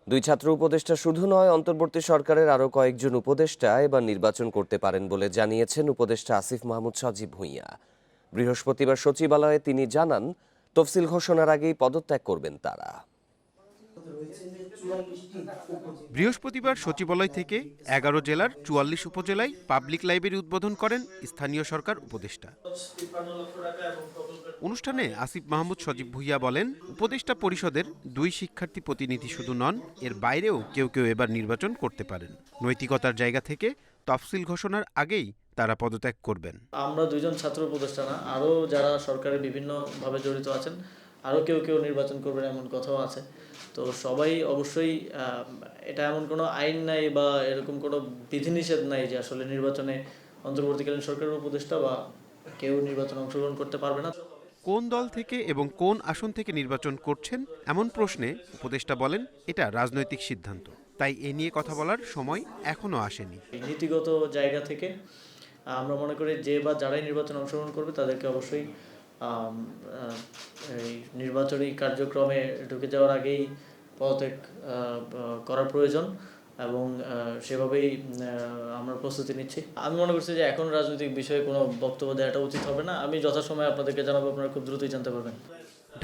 দুই ছাত্র উপদেষ্টা শুধু নয়, অন্তর্বর্তী সরকারের আরও কয়েকজন উপদেষ্টা এবার নির্বাচন করতে পারেন বলে জানিয়েছেন উপদেষ্টা আসিফ মাহমুদ সজীব ভুঁইয়া। বৃহস্পতিবার সচিবালয়ে তিনি জানান, তফসিল ঘোষণার আগেই পদত্যাগ করবেন তারা। বৃহস্পতিবার সচিবালয় থেকে ১১ জেলার ৪৪ উপজেলায় পাবলিক লাইব্রেরি উদ্বোধন করেন স্থানীয় সরকার উপদেষ্টা। অনুষ্ঠানে আসিফ মাহমুদ সজীব ভুঁইয়া বলেন, উপদেষ্টা পরিষদের ২ শিক্ষার্থী প্রতিনিধি শুধু নন, এর বাইরেও কেউ কেউ এবার নির্বাচন করতে পারেন। নৈতিকতার জায়গা থেকে তফসিল ঘোষণার আগেই তারা পদত্যাগ করবেন। আমরা দুইজন ছাত্র উপদেষ্টা না, আরও যারা সরকারে বিভিন্নভাবে জড়িত আছেন, আরও কেউ কেউ নির্বাচন করবেন এমন কথাও আছে। তো সবাই অবশ্যই, এটা এমন কোনো আইন নাই বা এরকম কোনো বিধিনিষেধ নাই যে আসলে নির্বাচনে অন্তর্বর্তীকালীন সরকারের উপদেষ্টা বা কেউ নির্বাচনে অংশগ্রহণ করতে পারবে না। কোন দল থেকে এবং কোন আসন থেকে নির্বাচন করছেন এমন প্রশ্নে উপদেষ্টা বলেন, এটা রাজনৈতিক সিদ্ধান্ত, তাই এ নিয়ে কথা বলার সময় এখনো আসেনি। নীতিগত জায়গা থেকে আমরা মনে করি যে বা যারাই নির্বাচনে অংশগ্রহণ করবে তাদেরকে অবশ্যই এই নির্বাচনী কার্যক্রমে ঢুকে যাওয়ার আগেই পদত্যাগ করার প্রয়োজন এবং সেভাবেই আমরা প্রস্তুতি নিচ্ছি। আমি মনে করছি যে এখন রাজনৈতিক বিষয়ে কোনো বক্তব্য দেওয়াটা উচিত হবে না। আমি যথাসময়ে আপনাদেরকে জানাবো, আপনারা খুব দ্রুতই জানতে পারবেন।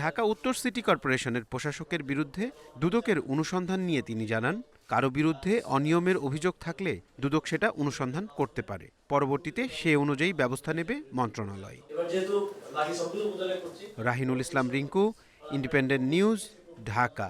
ঢাকা উত্তর সিটি কর্পোরেশনের প্রশাসকের বিরুদ্ধে দুদকের অনুসন্ধান নিয়ে তিনি জানান, কারো বিরুদ্ধে অনিয়মের অভিযোগ থাকলে দুদক সেটা অনুসন্ধান করতে পারে। পরবর্তীতে সে অনুযায়ী ব্যবস্থা নেবে মন্ত্রণালয়। রাহিনুল ইসলাম রিঙ্কু, ইন্ডিপেন্ডেন্ট নিউজ, ঢাকা।